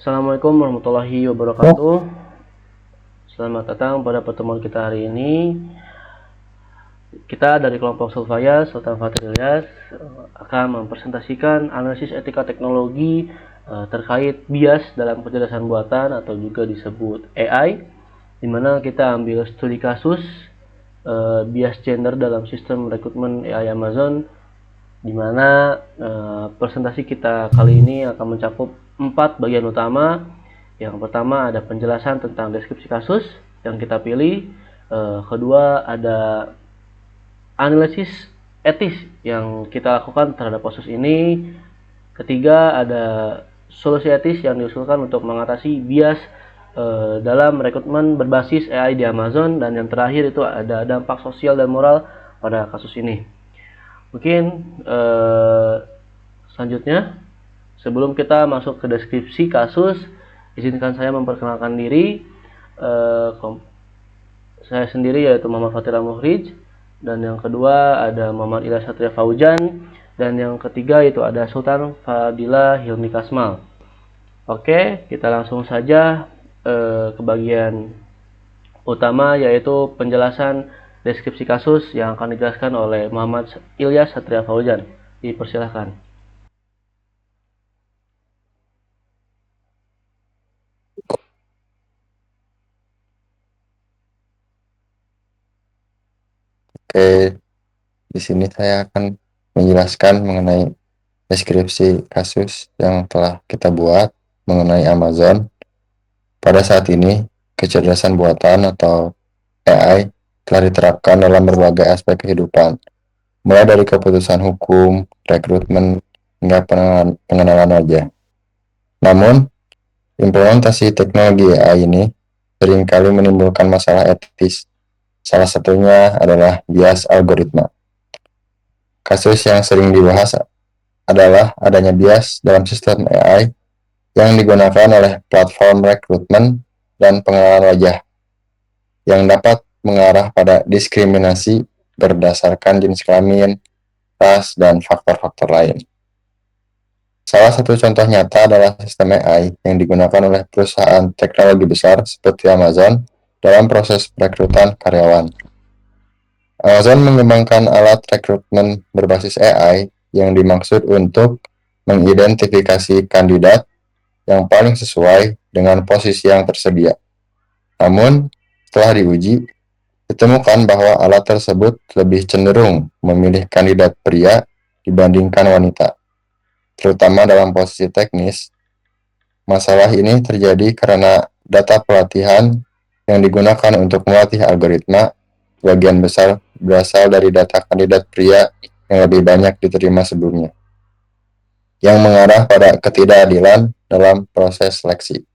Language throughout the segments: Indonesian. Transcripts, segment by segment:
Assalamualaikum warahmatullahi wabarakatuh. Selamat datang pada pertemuan kita hari ini. Kita dari kelompok Sulfaya, Sultan Fathir Ilyas, akan mempresentasikan analisis etika teknologi terkait bias dalam kecerdasan buatan atau juga disebut AI, di mana kita ambil studi kasus bias gender dalam sistem rekrutmen AI Amazon, di mana presentasi kita kali ini akan mencakup 4 bagian utama. Yang pertama ada penjelasan tentang deskripsi kasus yang kita pilih. Kedua ada analisis etis yang kita lakukan terhadap kasus ini. Ketiga ada solusi etis yang diusulkan untuk mengatasi bias dalam rekrutmen berbasis AI di Amazon. Dan yang terakhir itu ada dampak sosial dan moral pada kasus ini. Mungkin selanjutnya, sebelum kita masuk ke deskripsi kasus, izinkan saya memperkenalkan diri. Saya sendiri yaitu Muhammad Fathir Muhrij, dan yang kedua ada Muhammad Ilyas Satria Faujan, dan yang ketiga itu ada Sultan Fadila Hilmi Kasmal. Oke, kita langsung saja ke bagian utama, yaitu penjelasan deskripsi kasus yang akan dijelaskan oleh Muhammad Ilyas Satria Faujan. Dipersilahkan. Oke, di sini saya akan menjelaskan mengenai deskripsi kasus yang telah kita buat mengenai Amazon. Pada saat ini, kecerdasan buatan atau AI telah diterapkan dalam berbagai aspek kehidupan, mulai dari keputusan hukum, rekrutmen, hingga pengenalan wajah. Namun, implementasi teknologi AI ini seringkali menimbulkan masalah etis. Salah satunya adalah bias algoritma. Kasus yang sering dibahas adalah adanya bias dalam sistem AI yang digunakan oleh platform rekrutmen dan pengenalan wajah, yang dapat mengarah pada diskriminasi berdasarkan jenis kelamin, ras, dan faktor-faktor lain. Salah satu contoh nyata adalah sistem AI yang digunakan oleh perusahaan teknologi besar seperti Amazon dalam proses perekrutan karyawan. Amazon mengembangkan alat rekrutmen berbasis AI yang dimaksud untuk mengidentifikasi kandidat yang paling sesuai dengan posisi yang tersedia. Namun, setelah diuji, ditemukan bahwa alat tersebut lebih cenderung memilih kandidat pria dibandingkan wanita, terutama dalam posisi teknis. Masalah ini terjadi karena data pelatihan yang digunakan untuk melatih algoritma sebagian besar berasal dari data kandidat pria yang lebih banyak diterima sebelumnya, yang mengarah pada ketidakadilan dalam proses seleksi.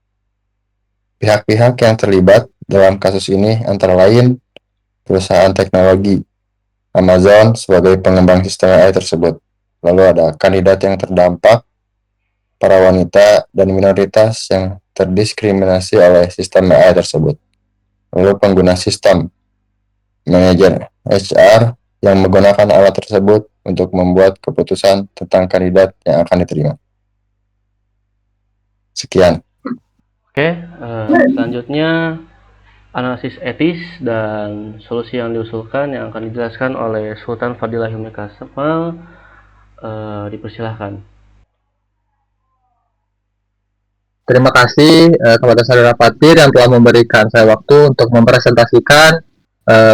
Pihak-pihak yang terlibat dalam kasus ini antara lain perusahaan teknologi, Amazon sebagai pengembang sistem AI tersebut. Lalu ada kandidat yang terdampak, para wanita dan minoritas yang terdiskriminasi oleh sistem AI tersebut. Lalu pengguna sistem, manajer HR yang menggunakan alat tersebut untuk membuat keputusan tentang kandidat yang akan diterima. Sekian. Oke, selanjutnya analisis etis dan solusi yang diusulkan yang akan dijelaskan oleh Sultan Fadila Hilmi Kasmal. Dipersilahkan. Terima kasih kepada saudara Fathir yang telah memberikan saya waktu untuk mempresentasikan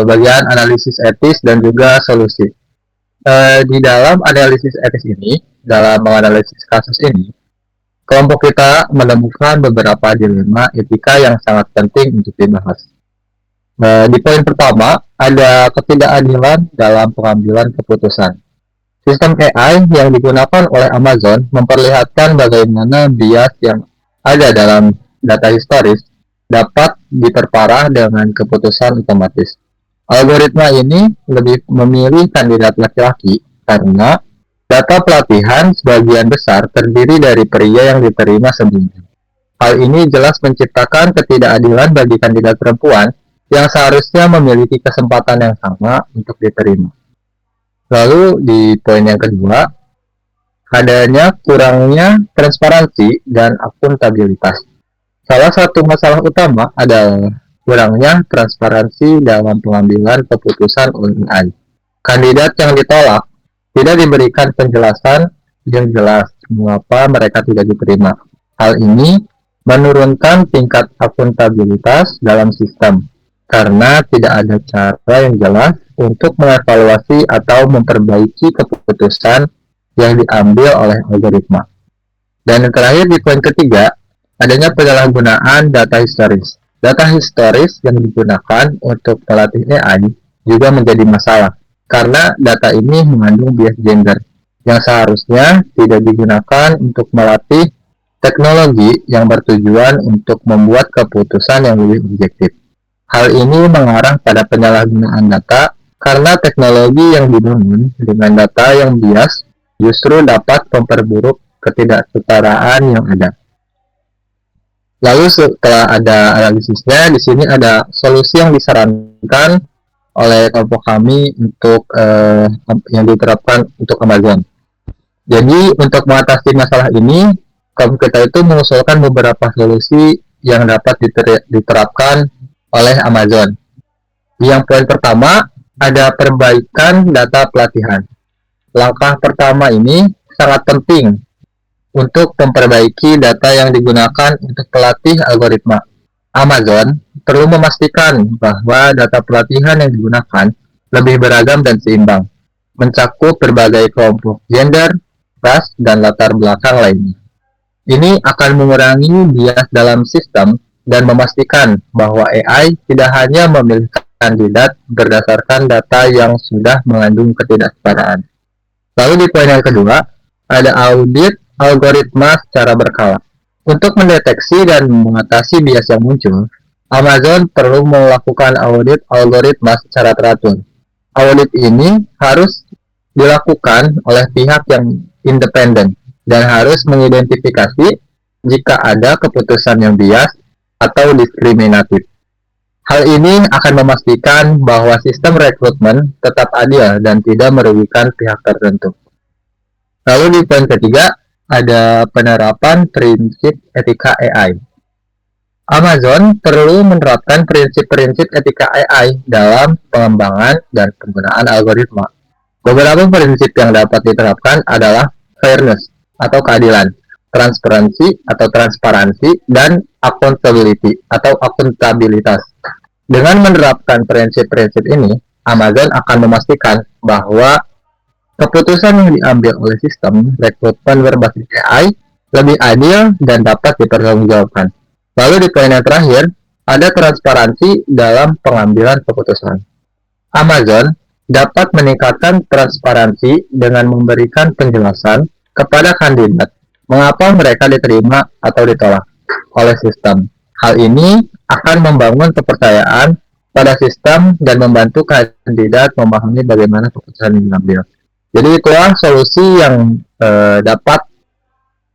bagian analisis etis dan juga solusi. Di dalam analisis etis ini, dalam menganalisis kasus ini, kelompok kita menemukan beberapa dilema etika yang sangat penting untuk dibahas. Di poin pertama, ada ketidakadilan dalam pengambilan keputusan. Sistem AI yang digunakan oleh Amazon memperlihatkan bagaimana bias yang ada dalam data historis dapat diperparah dengan keputusan otomatis. Algoritma ini lebih memilih kandidat laki-laki karena data pelatihan sebagian besar terdiri dari pria yang diterima sebelumnya. Hal ini jelas menciptakan ketidakadilan bagi kandidat perempuan yang seharusnya memiliki kesempatan yang sama untuk diterima. Lalu di poin yang kedua, adanya kurangnya transparansi dan akuntabilitas. Salah satu masalah utama adalah kurangnya transparansi dalam pengambilan keputusan oleh AI. Kandidat yang ditolak tidak diberikan penjelasan yang jelas mengapa mereka tidak diterima. Hal ini menurunkan tingkat akuntabilitas dalam sistem karena tidak ada cara yang jelas untuk mengevaluasi atau memperbaiki keputusan yang diambil oleh algoritma. Dan yang terakhir di poin ketiga, adanya penyalahgunaan data historis. Data historis yang digunakan untuk melatih AI juga menjadi masalah karena data ini mengandung bias gender yang seharusnya tidak digunakan untuk melatih teknologi yang bertujuan untuk membuat keputusan yang lebih objektif. Hal ini mengarah pada penyalahgunaan data karena teknologi yang dibangun dengan data yang bias justru dapat memperburuk ketidaksetaraan yang ada. Lalu setelah ada analisisnya, di sini ada solusi yang disarankan oleh kelompok kami untuk yang diterapkan untuk Amazon. Jadi untuk mengatasi masalah ini, kelompok kita itu mengusulkan beberapa solusi yang dapat diterapkan oleh Amazon. Yang poin pertama, ada perbaikan data pelatihan. Langkah pertama ini sangat penting untuk memperbaiki data yang digunakan untuk pelatih algoritma. Amazon perlu memastikan bahwa data pelatihan yang digunakan lebih beragam dan seimbang, mencakup berbagai kelompok gender, ras, dan latar belakang lainnya. Ini akan mengurangi bias dalam sistem dan memastikan bahwa AI tidak hanya memilih kandidat berdasarkan data yang sudah mengandung ketidaksetaraan. Lalu di poin yang kedua, ada audit algoritma secara berkala. Untuk mendeteksi dan mengatasi bias yang muncul, Amazon perlu melakukan audit algoritma secara teratur. Audit ini harus dilakukan oleh pihak yang independen dan harus mengidentifikasi jika ada keputusan yang bias atau diskriminatif. Hal ini akan memastikan bahwa sistem rekrutmen tetap adil dan tidak merugikan pihak tertentu. Lalu di poin ketiga, ada penerapan prinsip etika AI. Amazon perlu menerapkan prinsip-prinsip etika AI dalam pengembangan dan penggunaan algoritma. Beberapa prinsip yang dapat diterapkan adalah fairness atau keadilan, transparansi, dan accountability atau akuntabilitas. Dengan menerapkan prinsip-prinsip ini, Amazon akan memastikan bahwa keputusan yang diambil oleh sistem rekrutmen berbasis AI lebih adil dan dapat dipertanggungjawabkan. Lalu di poin yang terakhir, ada transparansi dalam pengambilan keputusan. Amazon dapat meningkatkan transparansi dengan memberikan penjelasan kepada kandidat mengapa mereka diterima atau ditolak oleh sistem. Hal ini akan membangun kepercayaan pada sistem dan membantu kandidat memahami bagaimana keputusan yang diambil. Jadi itulah solusi yang dapat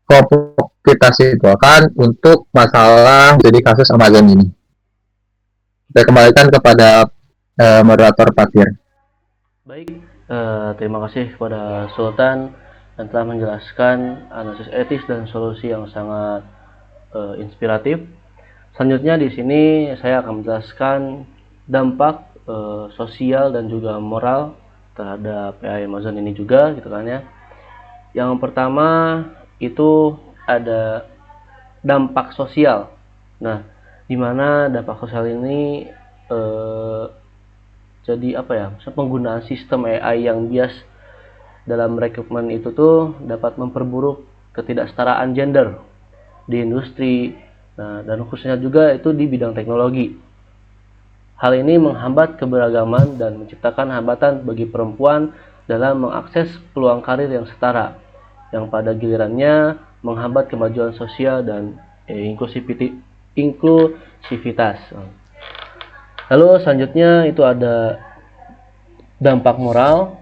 kelompok kita simpulkan untuk masalah jadi kasus Amazon ini. Saya kembalikan kepada moderator Fatir. Baik, terima kasih kepada Sultan yang telah menjelaskan analisis etis dan solusi yang sangat inspiratif. Selanjutnya di sini saya akan menjelaskan dampak sosial dan juga moral terhadap AI Amazon ini juga, gitu kan ya. Yang pertama itu ada dampak sosial. Nah, di mana dampak sosial ini jadi apa ya? Penggunaan sistem AI yang bias dalam rekrutmen itu tuh dapat memperburuk ketidaksetaraan gender di industri. Nah, dan khususnya juga itu di bidang teknologi. Hal ini menghambat keberagaman dan menciptakan hambatan bagi perempuan dalam mengakses peluang karir yang setara, yang pada gilirannya menghambat kemajuan sosial dan inklusivitas. Lalu selanjutnya itu ada dampak moral,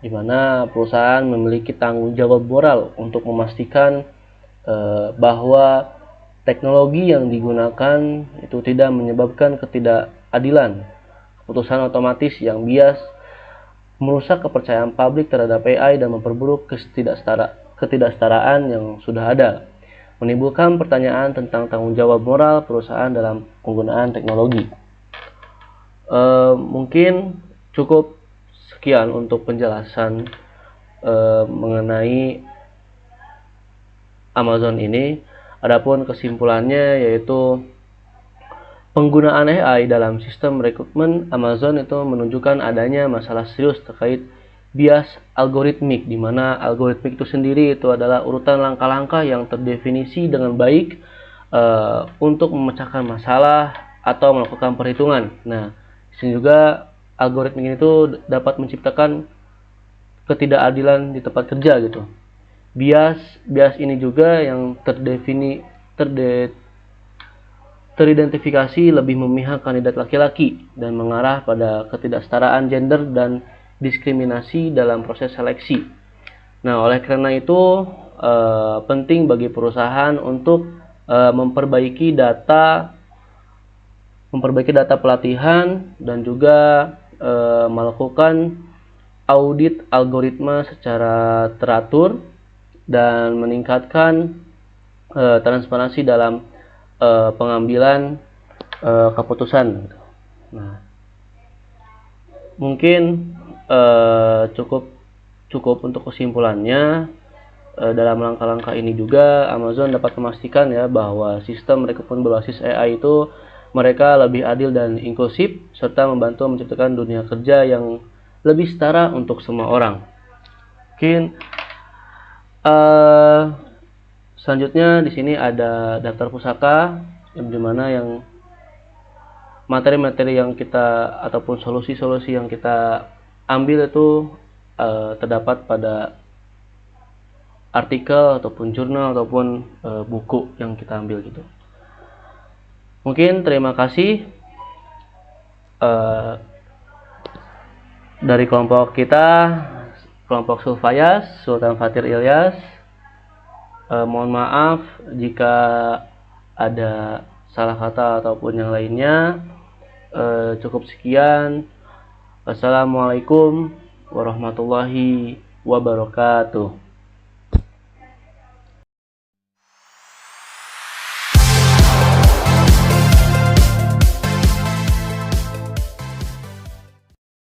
di mana perusahaan memiliki tanggung jawab moral untuk memastikan bahwa teknologi yang digunakan itu tidak menyebabkan ketidakadilan. Keputusan otomatis yang bias merusak kepercayaan publik terhadap AI dan memperburuk ketidaksetaraan yang sudah ada, menimbulkan pertanyaan tentang tanggung jawab moral perusahaan dalam penggunaan teknologi. Mungkin cukup sekian untuk penjelasan mengenai Amazon ini. Adapun kesimpulannya yaitu penggunaan AI dalam sistem rekrutmen Amazon itu menunjukkan adanya masalah serius terkait bias algoritmik, di mana algoritmik itu sendiri itu adalah urutan langkah-langkah yang terdefinisi dengan baik untuk memecahkan masalah atau melakukan perhitungan. Nah, di sini juga algoritmik itu dapat menciptakan ketidakadilan di tempat kerja gitu. Bias ini juga yang teridentifikasi lebih memihak kandidat laki-laki dan mengarah pada ketidaksetaraan gender dan diskriminasi dalam proses seleksi. Nah, oleh karena itu penting bagi perusahaan untuk memperbaiki data pelatihan dan juga melakukan audit algoritma secara teratur dan meningkatkan transparansi dalam pengambilan keputusan. Nah, mungkin cukup untuk kesimpulannya. Dalam langkah-langkah ini juga Amazon dapat memastikan ya bahwa sistem rekrutmen berbasis AI itu mereka lebih adil dan inklusif serta membantu menciptakan dunia kerja yang lebih setara untuk semua orang. Mungkin selanjutnya di sini ada daftar pusaka yang dimana yang materi-materi yang kita ataupun solusi-solusi yang kita ambil itu terdapat pada artikel ataupun jurnal ataupun buku yang kita ambil gitu. Mungkin terima kasih dari kelompok kita, kelompok Sulfayas, Sultan Fatir Ilyas. Mohon maaf jika ada salah kata ataupun yang lainnya. Cukup sekian. Wassalamualaikum warahmatullahi wabarakatuh.